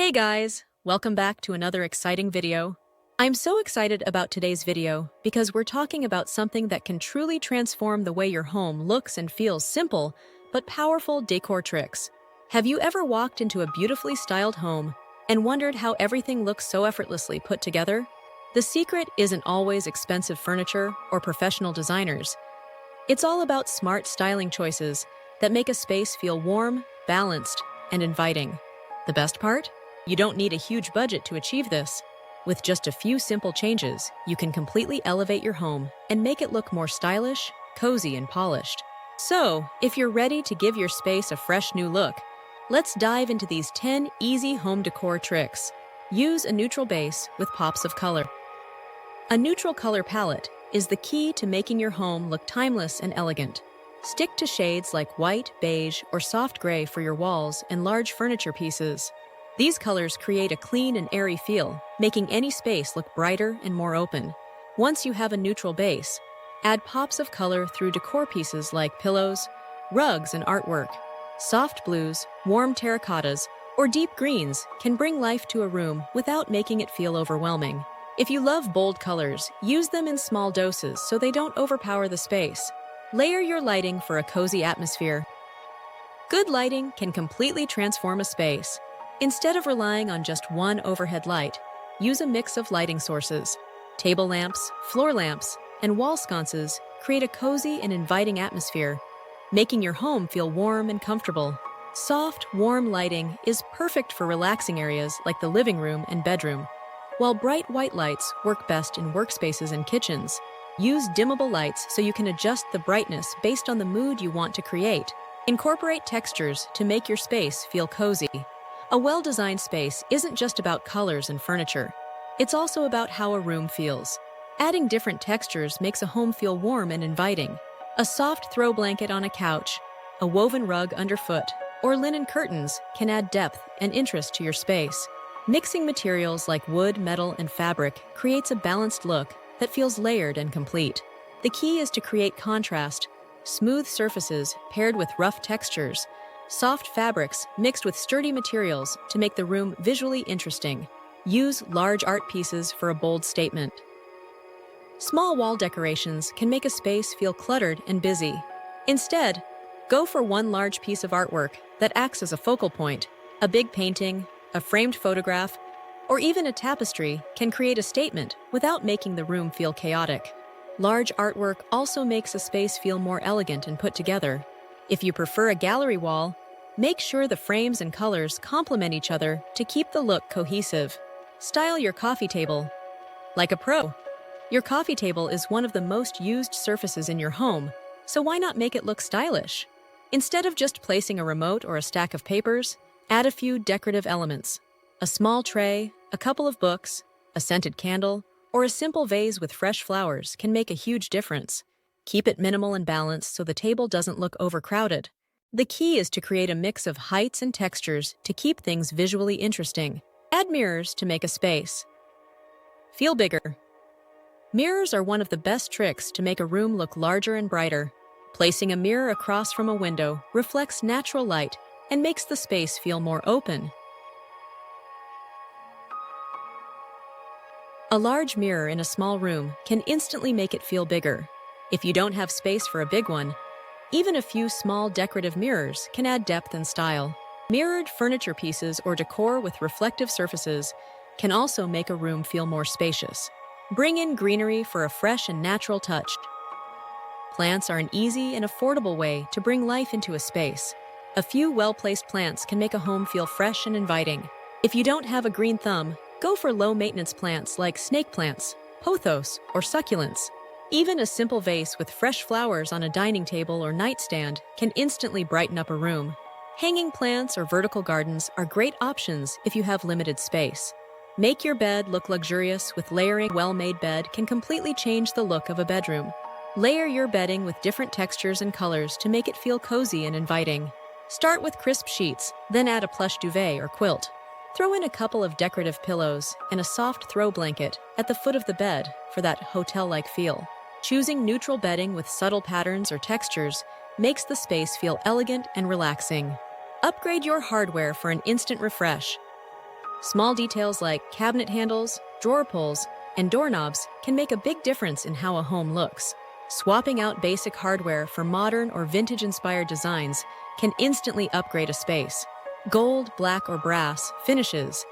Hey guys, welcome back to another exciting video. I'm so excited about today's video because we're talking about something that can truly transform the way your home looks and feels. Simple but powerful decor tricks. Have you ever walked into a beautifully styled home and wondered how everything looks so effortlessly put together? The secret isn't always expensive furniture or professional designers. It's all about smart styling choices that make a space feel warm, balanced, and inviting. The best part? You don't need a huge budget to achieve this. With just a few simple changes, you can completely elevate your home and make it look more stylish, cozy, and polished. So, if you're ready to give your space a fresh new look, let's dive into these 10 easy home decor tricks. Use a neutral base with pops of color. A neutral color palette is the key to making your home look timeless and elegant. Stick to shades like white, beige, or soft gray for your walls and large furniture pieces. These colors create a clean and airy feel, making any space look brighter and more open. Once you have a neutral base, add pops of color through decor pieces like pillows, rugs, and artwork. Soft blues, warm terracottas, or deep greens can bring life to a room without making it feel overwhelming. If you love bold colors, use them in small doses so they don't overpower the space. Layer your lighting for a cozy atmosphere. Good lighting can completely transform a space. Instead of relying on just one overhead light, use a mix of lighting sources. Table lamps, floor lamps, and wall sconces create a cozy and inviting atmosphere, making your home feel warm and comfortable. Soft, warm lighting is perfect for relaxing areas like the living room and bedroom, while bright white lights work best in workspaces and kitchens. Use dimmable lights so you can adjust the brightness based on the mood you want to create. Incorporate textures to make your space feel cozy. A well-designed space isn't just about colors and furniture. It's also about how a room feels. Adding different textures makes a home feel warm and inviting. A soft throw blanket on a couch, a woven rug underfoot, or linen curtains can add depth and interest to your space. Mixing materials like wood, metal, and fabric creates a balanced look that feels layered and complete. The key is to create contrast, smooth surfaces paired with rough textures, soft fabrics mixed with sturdy materials to make the room visually interesting. Use large art pieces for a bold statement. Small wall decorations can make a space feel cluttered and busy. Instead, go for one large piece of artwork that acts as a focal point. A big painting, a framed photograph, or even a tapestry can create a statement without making the room feel chaotic. Large artwork also makes a space feel more elegant and put together. If you prefer a gallery wall, make sure the frames and colors complement each other to keep the look cohesive. Style your coffee table like a pro. Your coffee table is one of the most used surfaces in your home, so why not make it look stylish? Instead of just placing a remote or a stack of papers, add a few decorative elements. A small tray, a couple of books, a scented candle, or a simple vase with fresh flowers can make a huge difference. Keep it minimal and balanced so the table doesn't look overcrowded. The key is to create a mix of heights and textures to keep things visually interesting. Add mirrors to make a space feel bigger. Mirrors are one of the best tricks to make a room look larger and brighter. Placing a mirror across from a window reflects natural light and makes the space feel more open. A large mirror in a small room can instantly make it feel bigger. If you don't have space for a big one, even a few small decorative mirrors can add depth and style. Mirrored furniture pieces or decor with reflective surfaces can also make a room feel more spacious. Bring in greenery for a fresh and natural touch. Plants are an easy and affordable way to bring life into a space. A few well-placed plants can make a home feel fresh and inviting. If you don't have a green thumb, go for low-maintenance plants like snake plants, pothos, or succulents. Even a simple vase with fresh flowers on a dining table or nightstand can instantly brighten up a room. Hanging plants or vertical gardens are great options if you have limited space. Make your bed look luxurious with layering. A well-made bed can completely change the look of a bedroom. Layer your bedding with different textures and colors to make it feel cozy and inviting. Start with crisp sheets, then add a plush duvet or quilt. Throw in a couple of decorative pillows and a soft throw blanket at the foot of the bed for that hotel-like feel. Choosing neutral bedding with subtle patterns or textures makes the space feel elegant and relaxing. Upgrade your hardware for an instant refresh. Small details like cabinet handles, drawer pulls, and doorknobs can make a big difference in how a home looks. Swapping out basic hardware for modern or vintage-inspired designs can instantly upgrade a space. Gold, black, or brass finishes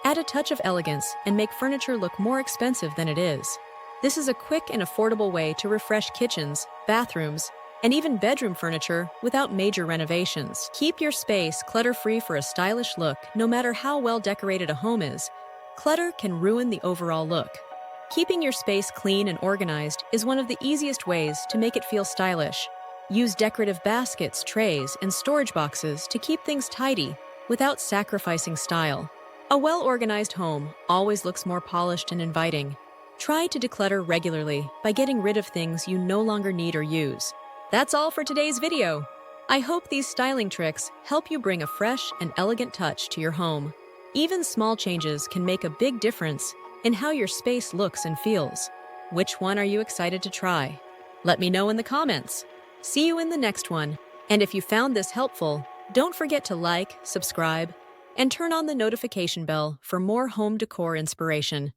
add a touch of elegance and make furniture look more expensive than it is. This is a quick and affordable way to refresh kitchens, bathrooms, and even bedroom furniture without major renovations. Keep your space clutter-free for a stylish look. No matter how well decorated a home is, clutter can ruin the overall look. Keeping your space clean and organized is one of the easiest ways to make it feel stylish. Use decorative baskets, trays, and storage boxes to keep things tidy without sacrificing style. A well-organized home always looks more polished and inviting. Try to declutter regularly by getting rid of things you no longer need or use. That's all for today's video. I hope these styling tricks help you bring a fresh and elegant touch to your home. Even small changes can make a big difference in how your space looks and feels. Which one are you excited to try? Let me know in the comments. See you in the next one. And if you found this helpful, don't forget to like, subscribe, and turn on the notification bell for more home decor inspiration.